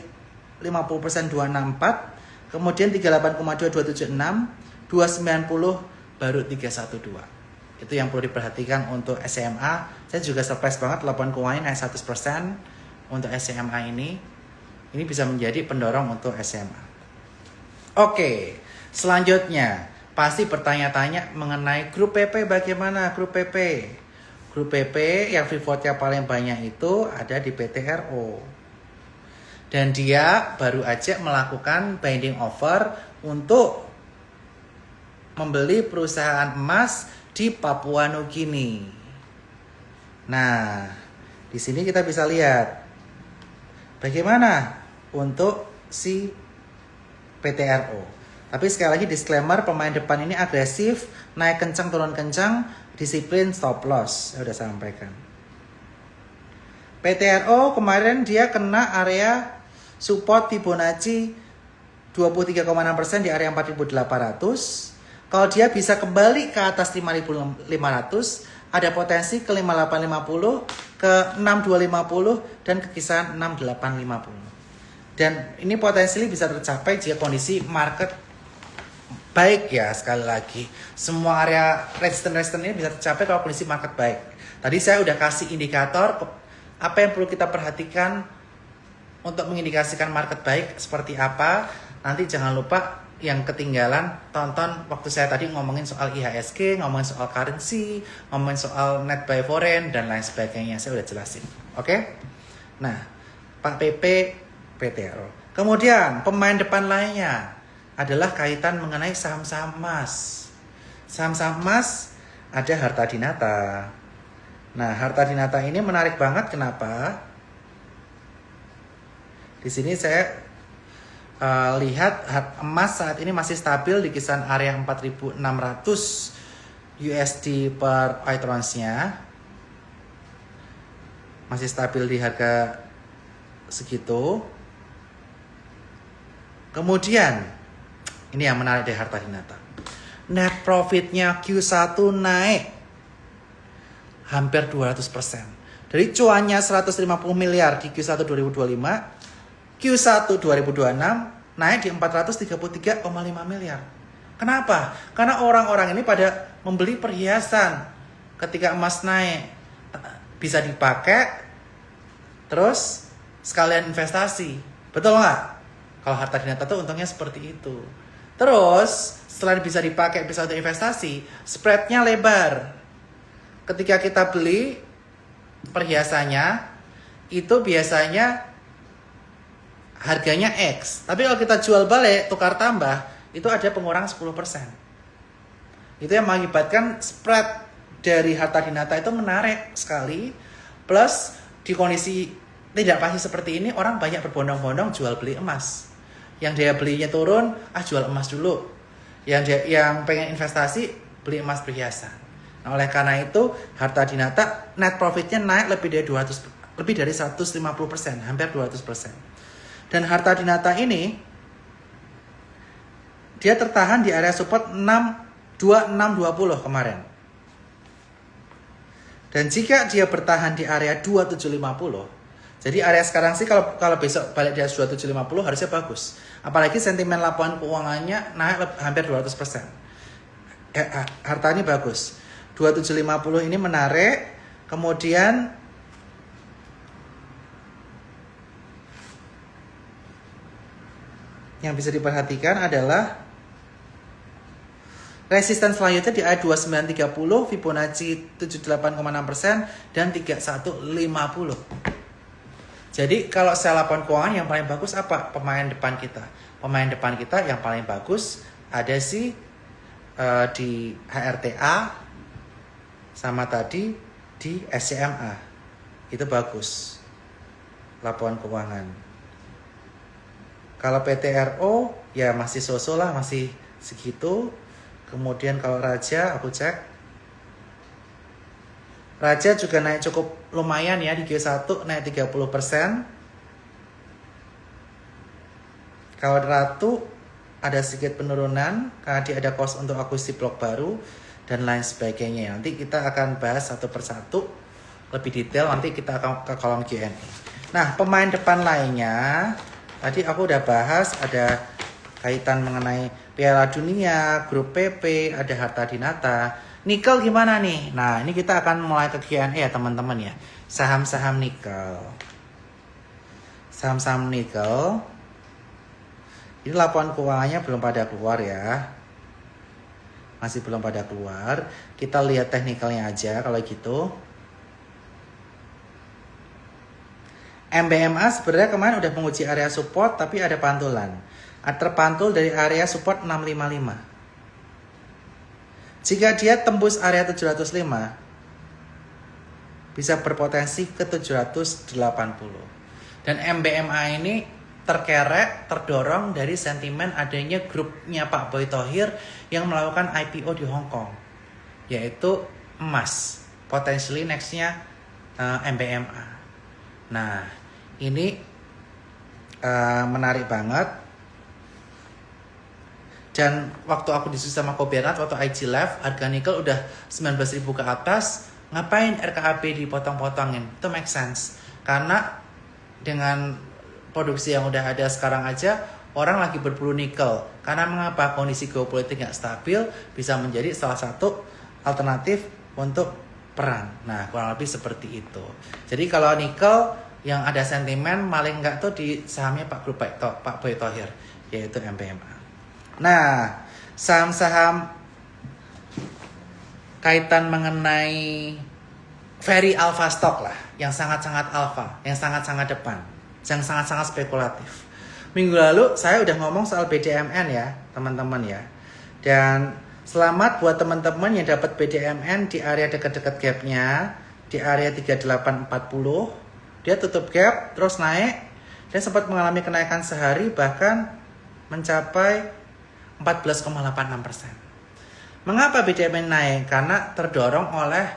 50% 264, kemudian 38,2276, 290 baru 312. Itu yang perlu diperhatikan untuk SMA. Saya juga surprise banget laporan keuangannya naik 100% untuk SMA ini. Ini bisa menjadi pendorong untuk SMA. Oke, selanjutnya pasti bertanya-tanya mengenai grup PP. Bagaimana grup PP? Grup PP yang free float-nya paling banyak itu ada di PTRO. Dan dia baru aja melakukan binding offer untuk membeli perusahaan emas di Papua Nugini. Nah, di sini kita bisa lihat bagaimana untuk si PTRO. Tapi sekali lagi disclaimer, pemain depan ini agresif, naik kencang turun kencang, disiplin stop loss. Saya udah sampaikan. PTRO kemarin dia kena area support Fibonacci 23,6% di area 4.800. Kalau dia bisa kembali ke atas 5.500, ada potensi ke 5.850, ke 6.250, dan ke kisaran 6.850. Dan ini potensi bisa tercapai jika kondisi market baik ya. Sekali lagi, semua area resistance ini bisa tercapai kalau kondisi market baik. Tadi saya udah kasih indikator apa yang perlu kita perhatikan untuk mengindikasikan market baik seperti apa. Nanti jangan lupa yang ketinggalan, tonton waktu saya tadi ngomongin soal IHSG, ngomongin soal currency, ngomongin soal net buy foreign, dan lain sebagainya. Saya udah jelasin. Oke? Nah, Pak PP, PTRO. Kemudian, pemain depan lainnya adalah kaitan mengenai saham-saham emas. Saham-saham emas ada Harta Dinata. Nah, Harta Dinata ini menarik banget. Kenapa? Di sini saya lihat emas saat ini masih stabil di kisaran area 4.600 USD per ounce-nya. Masih stabil di harga segitu. Kemudian ini yang menarik dari Harta Dinata. Net profitnya Q1 naik hampir 200%. Dari cuannya 150 miliar di Q1 2025, Q1 2026 naik di 433,5 miliar. Kenapa? Karena orang-orang ini pada membeli perhiasan ketika emas naik. Bisa dipakai, terus sekalian investasi. Betul nggak? Kalau Harta Dinata tuh untungnya seperti itu. Terus, selain bisa dipakai, bisa untuk investasi, spreadnya lebar. Ketika kita beli perhiasannya, itu biasanya harganya X. Tapi kalau kita jual balik, tukar tambah, itu ada pengurangan 10%. Itu yang mengakibatkan spread dari Harta Dinata itu menarik sekali. Plus, di kondisi tidak pasti seperti ini, orang banyak berbondong-bondong jual beli emas. Yang dia belinya turun, jual emas dulu. Yang pengen investasi, beli emas perhiasan. Nah, oleh karena itu, Harta Dinata net profitnya naik lebih dari 150%, hampir 200%. Dan Harta Dinata ini dia tertahan di area support 2620 kemarin. Dan jika dia bertahan di area 2750, jadi area sekarang sih kalau besok balik di 2750 harusnya bagus. Apalagi sentimen laporan keuangannya naik hampir 200%. Harta ini bagus. 2750 ini menarik. Kemudian yang bisa diperhatikan adalah resisten selanjutnya di area 2930, Fibonacci 78,6% dan 3150. Jadi kalau secara laporan keuangan yang paling bagus apa? Pemain depan kita. Pemain depan kita yang paling bagus ada sih di HRTA sama tadi di SCMA. Itu bagus laporan keuangan. Kalau PTRO ya masih so-so lah, masih segitu. Kemudian kalau Raja aku cek. Raja juga naik cukup lumayan ya di Q1, naik 30%. Kalau Ratu ada sedikit penurunan karena dia ada cost untuk akuisisi blok baru dan lain sebagainya. Nanti kita akan bahas satu persatu lebih detail, nanti kita akan ke kolom Q&A. Nah, pemain depan lainnya tadi aku udah bahas, ada kaitan mengenai Piala Dunia, Grup PP, ada Harta Dinata. Nikel gimana nih? Nah, ini kita akan mulai ke Q&A ya teman-teman ya. Saham-saham nikel. Saham-saham nikel. Ini laporan keuangannya belum pada keluar ya. Masih belum pada keluar. Kita lihat teknikalnya aja kalau gitu. MBMA sebenarnya kemarin udah menguji area support tapi ada pantulan. Terpantul dari area support 655. Jika dia tembus area 705 bisa berpotensi ke 780. Dan MBMA ini terdorong dari sentimen adanya grupnya Pak Boy Thohir yang melakukan IPO di Hong Kong, yaitu emas. Potentially nextnya MBMA. Nah, ini menarik banget. Dan waktu aku diskusi sama Ko Bernard, waktu IG Live, harga nikel udah 19.000 ke atas. Ngapain RKAB dipotong-potongin? Itu make sense. Karena dengan produksi yang udah ada sekarang aja, orang lagi berburu nikel. Karena mengapa? Kondisi geopolitik nggak stabil, bisa menjadi salah satu alternatif untuk perang. Nah, kurang lebih seperti itu. Jadi kalau nikel yang ada sentimen maling nggak tuh di sahamnya Pak Boy Thohir, yaitu MBMA. Nah, saham-saham kaitan mengenai very alpha stock lah, yang sangat-sangat alpha, yang sangat-sangat depan, yang sangat-sangat spekulatif. Minggu lalu saya udah ngomong soal BDMN ya, teman-teman ya. Dan Selamat buat teman-teman yang dapat BDMN di area dekat-dekat gapnya, di area 3840. Dia tutup gap, terus naik, dan sempat mengalami kenaikan sehari bahkan mencapai 14,86%. Mengapa BDMN naik? Karena terdorong oleh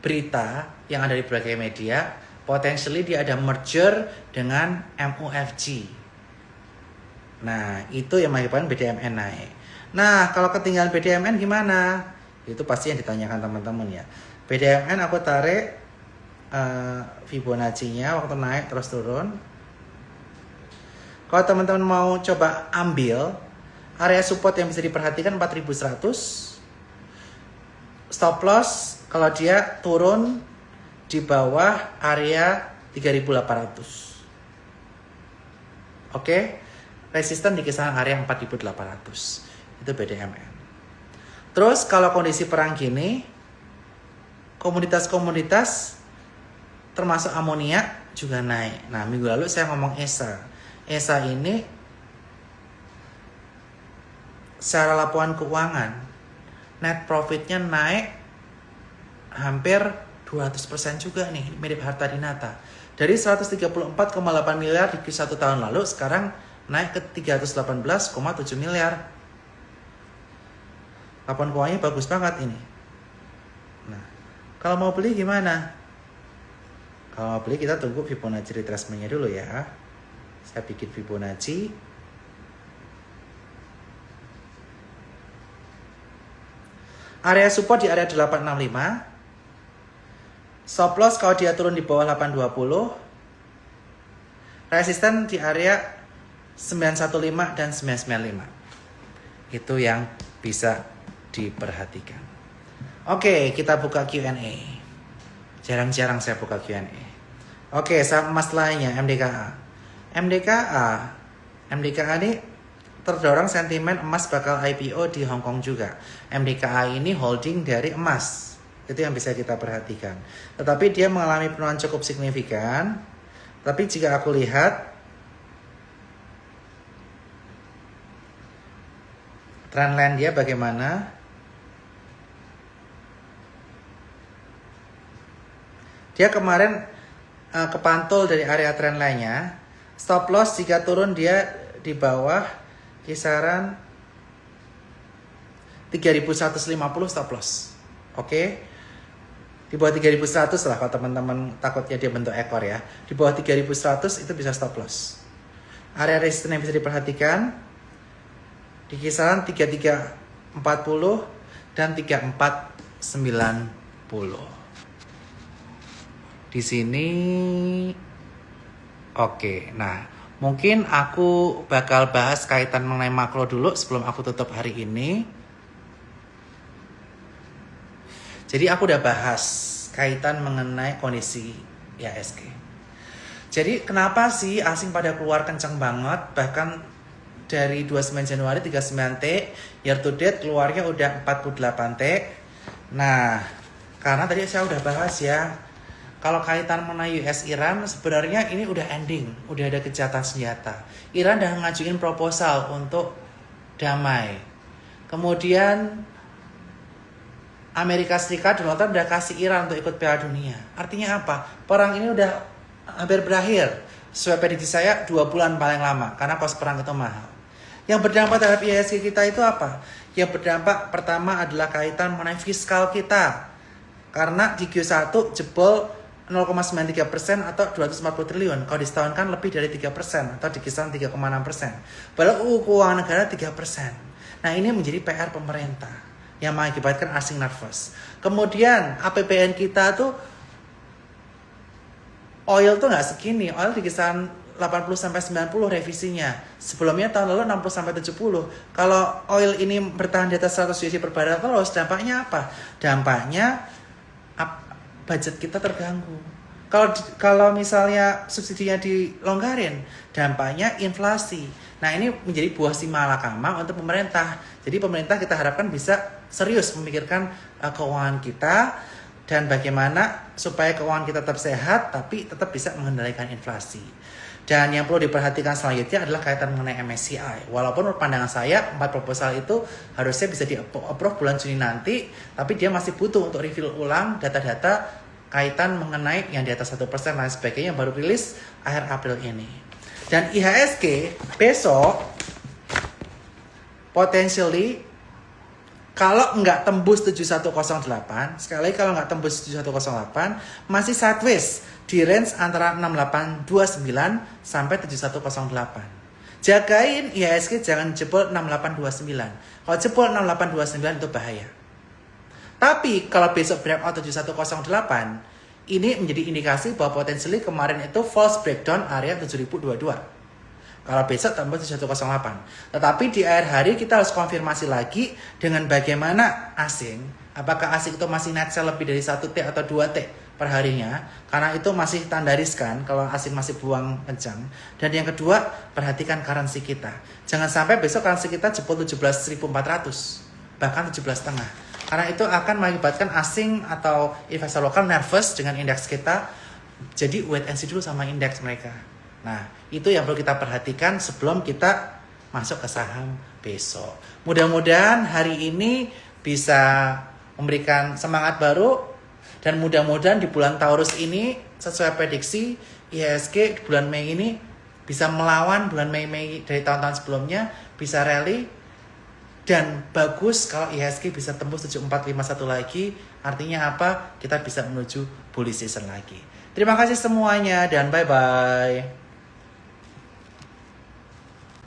berita yang ada di berbagai media, potentially dia ada merger dengan MUFG. Nah, itu yang menyebabkan BDMN naik. Nah, kalau ketinggalan BDMN gimana? Itu pasti yang ditanyakan teman-teman ya. BDMN aku tarik Fibonacci-nya waktu naik terus turun. Kalau teman-teman mau coba ambil area support yang bisa diperhatikan 4100. Stop loss kalau dia turun di bawah area 3800. Oke. Resisten di kisaran area 4800. Itu BDMN. Terus kalau kondisi perang gini, komoditas-komoditas termasuk amonia juga naik. Nah, minggu lalu saya ngomong ESA. ESA ini secara laporan keuangan net profitnya naik hampir 200% juga nih, mirip Harta Dinata. Dari 134,8 miliar di Q1 tahun lalu, sekarang naik ke 318,7 miliar. Laporan keuangannya bagus banget ini. Nah, kalau mau beli gimana? Kalau mau beli kita tunggu Fibonacci retracement-nya dulu ya. Saya bikin Fibonacci. Area support di area 865. Stop loss kalau dia turun di bawah 820. Resisten di area 915 dan 995. Itu yang bisa diperhatikan. Oke, kita buka Q&A. Jarang-jarang saya buka Q&A. Oke, sama emas lainnya MDKA. MDKA ini terdorong sentimen emas bakal IPO di Hong Kong juga. MDKA ini holding dari emas. Itu yang bisa kita perhatikan. Tetapi dia mengalami penurunan cukup signifikan. Tapi jika aku lihat trendline dia bagaimana? Dia kemarin kepantul dari area trendline-nya. Stop loss jika turun dia di bawah kisaran 3150 stop loss. Oke. Di bawah 3100 lah kalau teman-teman takutnya dia bentuk ekor ya. Di bawah 3100 itu bisa stop loss. Area resisten yang bisa diperhatikan di kisaran 3340 dan 3490. Di sini oke. Nah, mungkin aku bakal bahas kaitan mengenai makro dulu sebelum aku tutup hari ini. Jadi aku udah bahas kaitan mengenai kondisi IHSG. Jadi kenapa sih asing pada keluar kencang banget, bahkan dari 29 Januari 39 T, year to date keluarnya udah 48 T. Nah, karena tadi saya udah bahas ya, kalau kaitan mengenai US Iran sebenarnya ini udah ending, udah ada gencatan senjata. Iran udah ngajuin proposal untuk damai. Kemudian Amerika Serikat Donald Trump udah kasih Iran untuk ikut Piala Dunia. Artinya apa? Perang ini udah hampir berakhir. Sesuai prediksi saya 2 bulan paling lama karena kos perang itu mahal. Yang berdampak terhadap IHSG kita itu apa? Yang berdampak pertama adalah kaitan mengenai fiskal kita. Karena di Q1 jebol 0,93% atau 240 triliun. Kalau disetahunkan lebih dari 3% atau di kisaran 3,6%. Padahal keuangan negara 3%. Nah, ini menjadi PR pemerintah yang mengakibatkan asing nervous. Kemudian APBN kita tuh oil tuh nggak segini. Oil di kisaran 80-90 revisinya. Sebelumnya tahun lalu 60-70. Kalau oil ini bertahan di atas 100 USD per barrel terus, dampaknya apa? Dampaknya budget kita terganggu. Kalau misalnya subsidinya dilonggarin, dampaknya inflasi. Nah, ini menjadi buah si malakama untuk pemerintah. Jadi pemerintah kita harapkan bisa serius memikirkan keuangan kita dan bagaimana supaya keuangan kita tetap sehat tapi tetap bisa mengendalikan inflasi. Dan yang perlu diperhatikan selanjutnya adalah kaitan mengenai MSCI. Walaupun menurut pandangan saya 4 proposal itu harusnya bisa di-approve bulan Juni nanti, tapi dia masih butuh untuk review ulang data-data kaitan mengenai yang di atas 1% dan sebagainya yang baru rilis akhir April ini. Dan IHSG besok potentially kalau nggak tembus 7108, sekali lagi kalau nggak tembus 7108, masih sideways di range antara 6829 sampai 7108. Jagain IHSG jangan jebol 6829. Kalau jebol 6829 itu bahaya. Tapi kalau besok breakout 7108, ini menjadi indikasi bahwa potensially kemarin itu false breakdown area 7022. Kalau besok tembus 7108. Tetapi di akhir hari kita harus konfirmasi lagi dengan bagaimana asing. Apakah asing itu masih net sell lebih dari 1T atau 2T per harinya. Karena itu masih tandariskan kalau asing masih buang kencang. Dan yang kedua, perhatikan currency kita. Jangan sampai besok currency kita jebol 17.400. Bahkan 17,5. Karena itu akan mengakibatkan asing atau investor lokal nervous dengan indeks kita. Jadi wait and see dulu sama indeks mereka. Nah, itu yang perlu kita perhatikan sebelum kita masuk ke saham besok. Mudah-mudahan hari ini bisa memberikan semangat baru dan mudah-mudahan di bulan Taurus ini sesuai prediksi IHSG di bulan Mei ini bisa melawan bulan Mei dari tahun-tahun sebelumnya, bisa rally dan bagus kalau IHSG bisa tembus 7451 lagi. Artinya apa? Kita bisa menuju bullish season lagi. Terima kasih semuanya dan bye-bye.